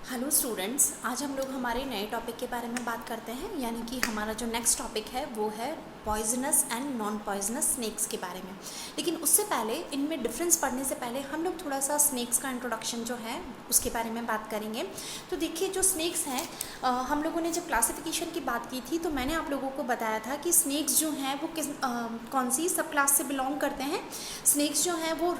Hello students, आज हम लोग हमारे नए टॉपिक के बारे में बात करते हैं। यानी कि हमारा जो नेक्स्ट टॉपिक है वो है poisonous and non poisonous snacks के बारे में। लेकिन उससे पहले इनमें डिफरेंस पढ़ने से पहले हम लोग थोड़ा सा स्नेक्स का इंट्रोडक्शन जो है उसके बारे में बात करेंगे। तो देखिए, जो स्नेक्स हैं, हम लोगों ने जब क्लासिफिकेशन की बात की थी तो मैंने आप लोगों को बताया था कि स्नेक्स जो हैं वो कौन सी सब क्लास से बिलोंग करते हैं। स्नेक्स जो हैं वो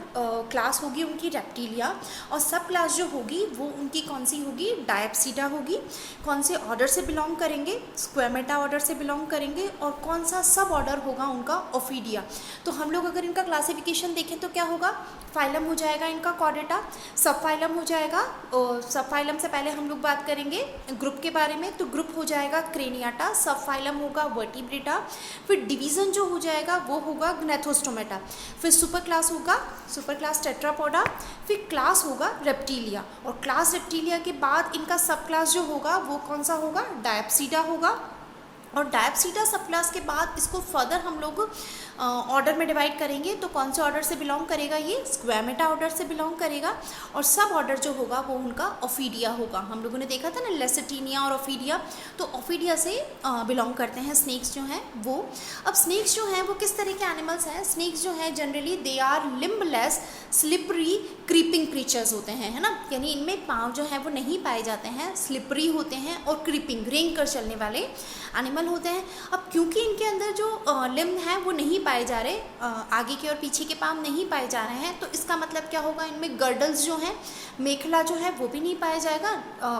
क्लास होगी उनकी रेप्टिलिया, और सब क्लास जो होगी वो उनकी कौन सी होगी, डायप्सिडा होगी। कौन से ऑर्डर से बिलोंग करेंगे, स्क्वेमेटा ऑर्डर से बिलोंग करेंगे। और कौन सा सब ऑर्डर होगा उनका, ओफिडिया। तो हम लोग अगर इनका क्लासिफिकेशन देखें तो क्या होगा, फाइलम हो जाएगा इनका कॉर्डेटा, सब फाइलम हो जाएगा। और सब फाइलम से पहले हम लोग बात करेंगे ग्रुप के बारे में, तो ग्रुप हो जाएगा क्रेनियाटा, सब फाइलम होगा वर्टिब्रेटा। फिर डिवीज़न जो हो जाएगा वो होगा ग्नेथोस्टोमेटा। फिर सुपर क्लास होगा सुपर क्लास टेट्रापोडा। फिर क्लास होगा रेप्टिलिया, और क्लास रेप्टिलिया के बाद इनका सब क्लास जो होगा वो कौन सा होगा, डायप्सिडा होगा। और डायप्सिडा सब क्लास के बाद इसको फर्दर हम लोग ऑर्डर में डिवाइड करेंगे। तो कौन से ऑर्डर से बिलोंग करेगा, ये स्क्वेमेटा ऑर्डर से बिलोंग करेगा। और सब ऑर्डर जो होगा वो उनका ओफिडिया होगा। हम लोगों ने देखा था ना, लेसिटिनिया और ओफिडिया, तो ओफिडिया से बिलोंग करते हैं स्नेक्स जो हैं वो। अब स्नेक्स जो हैं वो किस तरह के एनिमल्स हैं, स्नेक्स जो हैं generally they are limbless slippery creeping creatures होते हैं, है ना। यानी इनमें पाँव जो हैं वो नहीं पाए जाते हैं, स्लिपरी होते हैं और क्रीपिंग रेंग कर चलने वाले एनिमल होते हैं। अब क्योंकि इनके अंदर जो लिम्ब हैं वो नहीं पाए जा रहे, आगे के और पीछे के पाँव नहीं पाए जा रहे हैं, तो इसका मतलब क्या होगा, इनमें गर्डल्स जो हैं, मेखला जो है वो भी नहीं पाया जाएगा,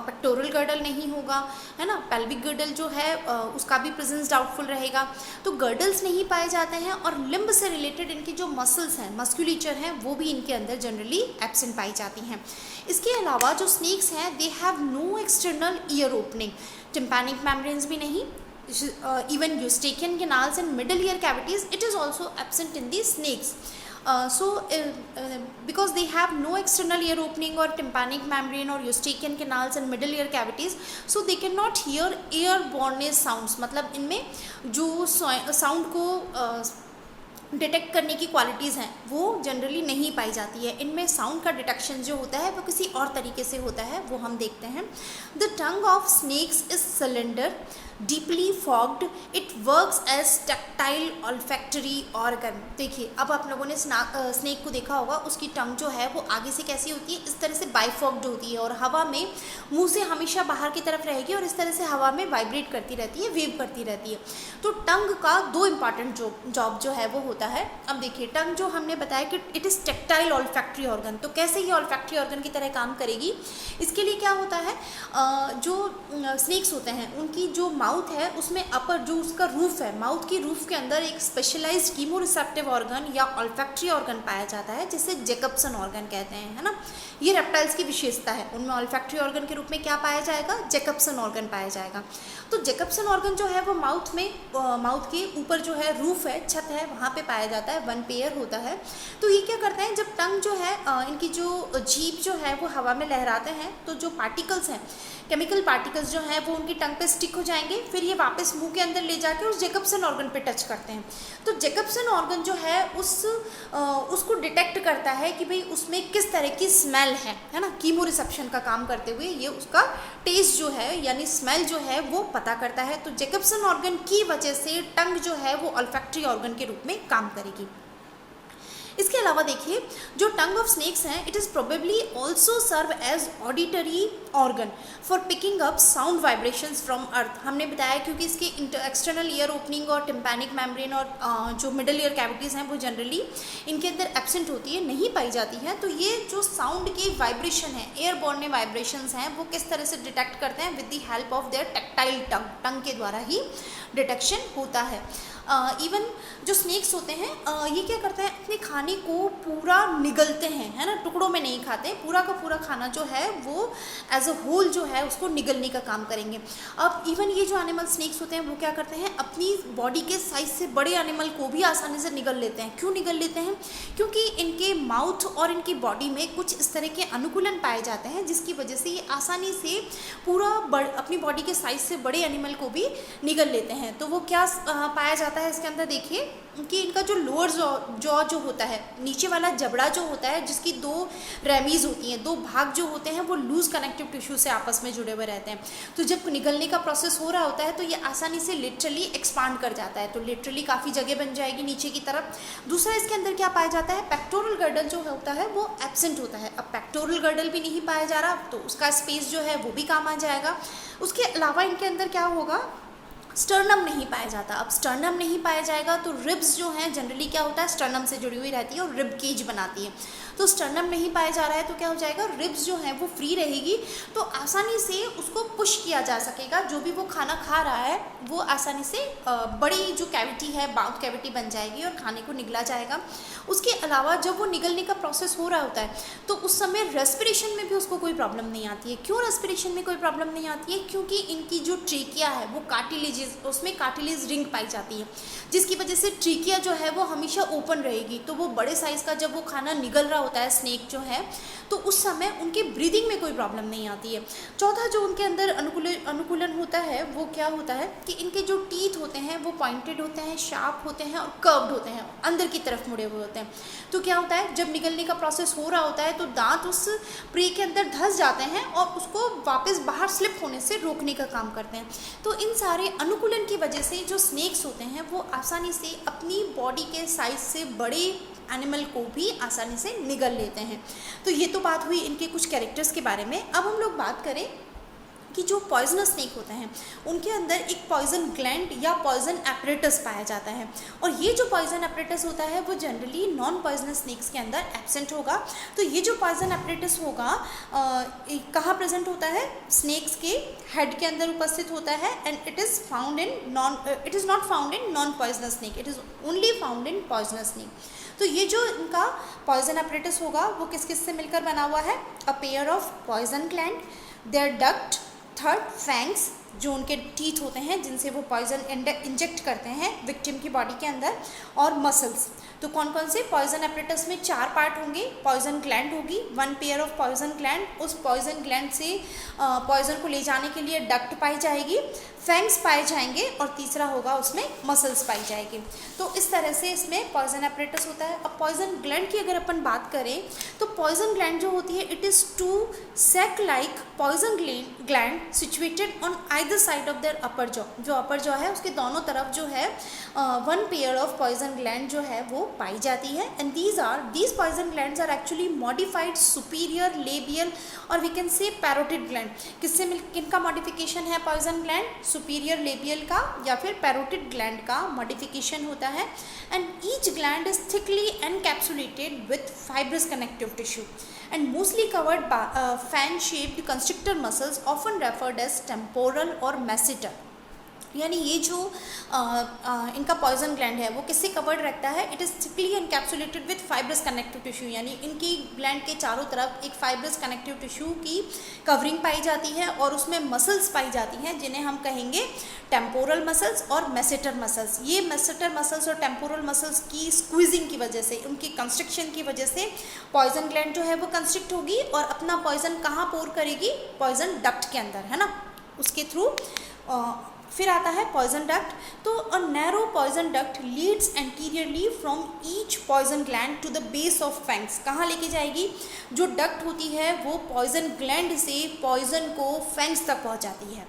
पेक्टोरल गर्डल नहीं होगा, है ना। पेल्विक गर्डल जो है उसका भी प्रेजेंस डाउटफुल रहेगा। तो गर्डल्स नहीं पाए जाते हैं, और लिम्ब से रिलेटेड इनकी जो मसल्स हैं, मस्कुलेचर हैं, वो भी इनके अंदर जनरली एब्सेंट पाई जाती हैं। इसके अलावा जो स्नेक्स हैं they have no external ear opening, tympanic membranes भी नहीं, even eustachian canals and middle ear cavities, it is also absent in the snakes. Because they have no external ear opening or tympanic membrane or eustachian canals and middle ear cavities, so they cannot hear airborne sounds. मतलब इनमें जो sound को detect करने की qualities हैं वो generally नहीं पाई जाती है। इनमें साउंड का डिटेक्शन जो होता है वो किसी और तरीके से होता है, वो हम देखते हैं। The tongue of snakes is cylinder, deeply forked, it works as tactile olfactory organ. देखिए, अब आप लोगों ने स्नेक को देखा होगा, उसकी टंग जो है वो आगे से कैसी होती है, इस तरह से बाइफॉग्ड होती है, और हवा में मुंह से हमेशा बाहर की तरफ रहेगी और इस तरह से हवा में वाइब्रेट करती रहती है, वेव करती रहती है। तो टंग का दो इंपॉर्टेंट जॉब जो है वो होता है। अब देखिए, टंग जो हमने बताया कि it is tactile olfactory organ, तो कैसे ये ऑल्फैक्टरी ऑर्गन की तरह काम करेगी, इसके लिए क्या होता है, जो स्नेक्स होते हैं उनकी जो माउथ है उसमें अपर जो उसका रूफ है, माउथ की रूफ के अंदर एक स्पेशलाइज्ड कीमोरिसेप्टिव ऑर्गन या ऑल्फैक्टरी ऑर्गन पाया जाता है, जिसे जैकबसन ऑर्गन कहते हैं, है ना। ये रेप्टाइल्स की विशेषता है, उनमें ऑल्फैक्टरी ऑर्गन के रूप में क्या पाया जाएगा, जैकबसन ऑर्गन पाया जाएगा। तो जैकबसन ऑर्गन जो है वो माउथ में, माउथ के ऊपर जो है रूफ है, छत है, वहाँ पे पाया जाता है, वन पेयर होता है। तो ये क्या करते हैं, जब टंग जो है, इनकी जो जीभ जो है वो हवा में लहराते हैं, तो जो पार्टिकल्स हैं, केमिकल पार्टिकल्स जो हैं वो उनकी टंग पे स्टिक हो जाएंगे, फिर ये वापस मुंह के अंदर ले जाके उस जैकबसन ऑर्गन पे टच करते हैं। तो जैकबसन ऑर्गन जो है उसको डिटेक्ट करता है कि भाई उसमें किस तरह की स्मेल है ना, कीमो रिसेप्शन का काम करते हुए ये उसका टेस्ट जो है यानी स्मेल जो है वो पता करता है। तो जैकबसन ऑर्गन की वजह से टंग जो है वो ऑल्फैक्टरी ऑर्गन के रूप में काम करेगी। इसके अलावा देखिए, जो टंग ऑफ स्नेक्स हैं, it is probably also serve as auditory organ for picking up sound vibrations from earth. हमने बताया क्योंकि इसके एक्सटर्नल ईयर ओपनिंग और टिम्पैनिक मेम्ब्रेन और जो मिडल ईयर कैविटीज़ हैं वो जनरली इनके अंदर एब्सेंट होती है, नहीं पाई जाती हैं। तो ये जो साउंड की वाइब्रेशन है, एयरबॉर्न वाइब्रेशंस हैं, वो किस तरह से डिटेक्ट करते हैं, with the help of their tactile tongue, tongue के द्वारा ही डिटेक्शन होता है। इवन जो स्नेक्स होते हैं ये क्या करते हैं, अपने खाने को पूरा निगलते हैं, है ना, टुकड़ों में नहीं खाते, पूरा का पूरा खाना जो है वो एज अ होल जो है उसको निगलने का काम करेंगे। अब इवन ये जो एनिमल स्नेक्स होते हैं वो क्या करते हैं, अपनी बॉडी के साइज से बड़े एनिमल को भी आसानी से निगल लेते हैं। क्यों निगल लेते हैं, क्योंकि इनके माउथ और इनकी बॉडी में कुछ इस तरह के अनुकूलन पाए जाते हैं, जिसकी वजह से ये आसानी से पूरा अपनी बॉडी के साइज से बड़े एनिमल को भी निगल लेते हैं। तो वो क्या पाया जाता है इसके अंदर, देखिए कि इनका जो लोअर जॉ जो होता है, नीचे वाला जबड़ा जो होता है जिसकी दो रेमीज होती हैं, दो भाग जो होते हैं वो लूज कनेक्टिव टिश्यू से आपस में जुड़े हुए रहते हैं। तो जब निगलने का प्रोसेस हो रहा होता है तो ये आसानी से लिटरली एक्सपांड कर जाता है, तो लिटरली काफ़ी जगह बन जाएगी नीचे की तरफ। दूसरा इसके अंदर क्या पाया जाता है, पेक्टोरल गर्डल जो होता है वो एब्सेंट होता है। अब पेक्टोरल गर्डल भी नहीं पाया जा रहा तो उसका स्पेस जो है वो भी काम आ जाएगा। उसके अलावा इनके अंदर क्या होगा, स्टर्नम नहीं पाया जाता। अब स्टर्नम नहीं पाया जाएगा तो रिब्स जो हैं जनरली क्या होता है, स्टर्नम से जुड़ी हुई रहती है और रिब केज बनाती है। तो स्टर्नम नहीं पाया जा रहा है तो क्या हो जाएगा, रिब्स जो हैं वो फ्री रहेगी, तो आसानी से उसको पुश किया जा सकेगा। जो भी वो खाना खा रहा है वो आसानी से बड़ी जो कैविटी है, माउथ कैविटी बन जाएगी और खाने को निगला जाएगा। उसके अलावा जब वो निगलने का प्रोसेस हो रहा होता है तो उस समय रेस्पिरेशन में भी उसको कोई प्रॉब्लम नहीं आती है। क्यों रेस्पिरेशन में कोई प्रॉब्लम नहीं आती है, क्योंकि इनकी जो ट्रेकिया है वो कार्टिलेजेस, उसमें कार्टिलेज रिंग पाई जाती है, जिसकी वजह से ट्रेकिया जो है वो हमेशा ओपन रहेगी। तो वो बड़े साइज़ का जब वो खाना निगल रहा होता है स्नेक जो है, तो उस समय उनके ब्रीदिंग में कोई प्रॉब्लम नहीं आती है। चौथा जो उनके अंदर अनुकूलन होता है वो क्या होता है कि इनके जो टीथ होते हैं वो पॉइंटेड होते हैं, शार्प होते हैं और कर्व्ड होते हैं, अंदर की तरफ मुड़े हुए होते हैं। तो क्या होता है, जब निगलने का प्रोसेस हो रहा होता है तो दांत उस प्रे के अंदर धंस जाते हैं और उसको वापस बाहर स्लिप होने से रोकने का काम करते हैं। तो इन सारे अनुकूलन की वजह से जो स्नेक्स होते हैं वो आसानी से अपनी बॉडी के साइज से बड़े एनिमल को भी आसानी से निगल लेते हैं। तो ये तो बात हुई इनके कुछ कैरेक्टर्स के बारे में। अब हम लोग बात करें कि जो पॉइजनस स्नेक होते हैं उनके अंदर एक पॉइजन ग्लैंड या पॉइजन एपरेटस पाया जाता है, और ये जो पॉइजन एपरेटस होता है वो जनरली नॉन पॉइजनस स्नेक्स के अंदर एब्सेंट होगा। तो ये जो पॉइजन एपरेटस होगा कहाँ प्रेजेंट होता है, स्नेक्स के हेड के अंदर उपस्थित होता है, and it is not found in non poisonous snake, it is only found in poisonous snake. तो ये जो इनका पॉइजन एपरेटस होगा वो किस किस से मिलकर बना हुआ है, a pair of poison gland, their duct, third fangs जो उनके टीथ होते हैं जिनसे वो पॉइजन इंजेक्ट करते हैं विक्टिम की बॉडी के अंदर, और मसल्स। तो कौन कौन से, पॉइजन एपरेटस में 4 पार्ट होंगे, पॉइजन ग्लैंड होगी, 1 पेयर ऑफ पॉइजन ग्लैंड, उस पॉइजन ग्लैंड से पॉइजन को ले जाने के लिए डक्ट पाई जाएगी, फैंग्स पाए जाएंगे, और तीसरा होगा उसमें मसल्स पाई जाएगी। तो इस तरह से इसमें पॉइजन एपरेटस होता है। अब पॉइजन ग्लैंड की अगर अपन बात करें तो पॉइजन ग्लैंड जो होती है it is two sac like poison gland situated on either side of their upper jaw. जो अपर जॉ है उसके दोनों तरफ जो है 1 पेयर ऑफ पॉइजन ग्लैंड जो है वो पाई जाती है, and these poison glands are actually modified superior labial और we can say parotid gland. किनका मॉडिफिकेशन है पॉइजन ग्लैंड, सुपीरियर लेबियल का या फिर पैरोटिड ग्लैंड का मॉडिफिकेशन होता है, and each gland is thickly encapsulated with fibrous connective tissue and mostly covered by fan-shaped constrictor muscles often referred as temporal or masseter। यानी ये जो इनका पॉइजन ग्लैंड है वो किससे कवर्ड रहता है, it is thickly encapsulated with fibrous connective tissue, यानी इनकी ग्लैंड के चारों तरफ एक फाइब्रस कनेक्टिव टिश्यू की कवरिंग पाई जाती है, और उसमें मसल्स पाई जाती हैं जिन्हें हम कहेंगे टेम्पोरल मसल्स और मेसेटर मसल्स। ये मेसेटर मसल्स और टेम्पोरल मसल्स की स्क्वीजिंग की वजह से, उनकी कंस्ट्रक्शन की वजह से पॉइजन ग्लैंड जो है वो कंस्ट्रिक्ट होगी और अपना पॉइजन कहाँ पोर करेगी, पॉइजन डक्ट के अंदर, है ना, उसके थ्रू। फिर आता है पॉइजन डक्ट। तो a narrow poison duct leads anteriorly from each poison gland to the base of fangs. कहाँ लेके जाएगी, जो डक्ट होती है वो पॉइजन ग्लैंड से पॉइजन को फैंग्स तक पहुँचाती है।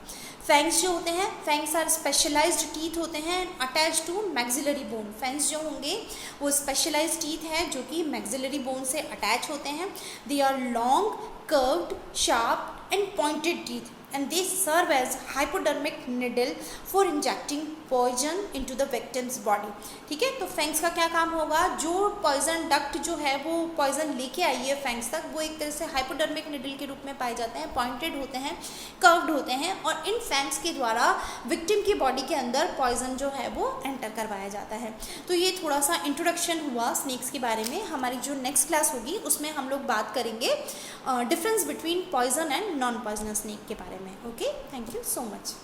फैंग्स जो होते हैं, फैंग्स आर स्पेशलाइज्ड टीथ होते हैं attach to maxillary bone. Fangs जो होंगे वो स्पेशलाइज्ड टीथ हैं जो कि मैक्सिलरी बोन से अटैच होते हैं। They are long, curved, sharp and pointed teeth and they serve as hypodermic needle for injecting poison into the victim's body। ठीक है, तो फैंग्स का क्या काम होगा, जो पॉइजन डक्ट जो है वो पॉइजन लेके आई है फैंग्स तक, वो एक तरह से हाइपोडर्मिक निडल के रूप में पाए जाते हैं, पॉइंटेड होते हैं, कर्व्ड होते हैं, और इन फैंग्स के द्वारा विक्टिम की बॉडी के अंदर पॉइजन जो है वो एंटर करवाया जाता है। तो ये थोड़ा सा इंट्रोडक्शन हुआ स्नेक्स के बारे में। हमारी जो नेक्स्ट क्लास होगी उसमें हम लोग बात करेंगे difference between poison and non poisonous snake के बारे में। Okay, thank you so much.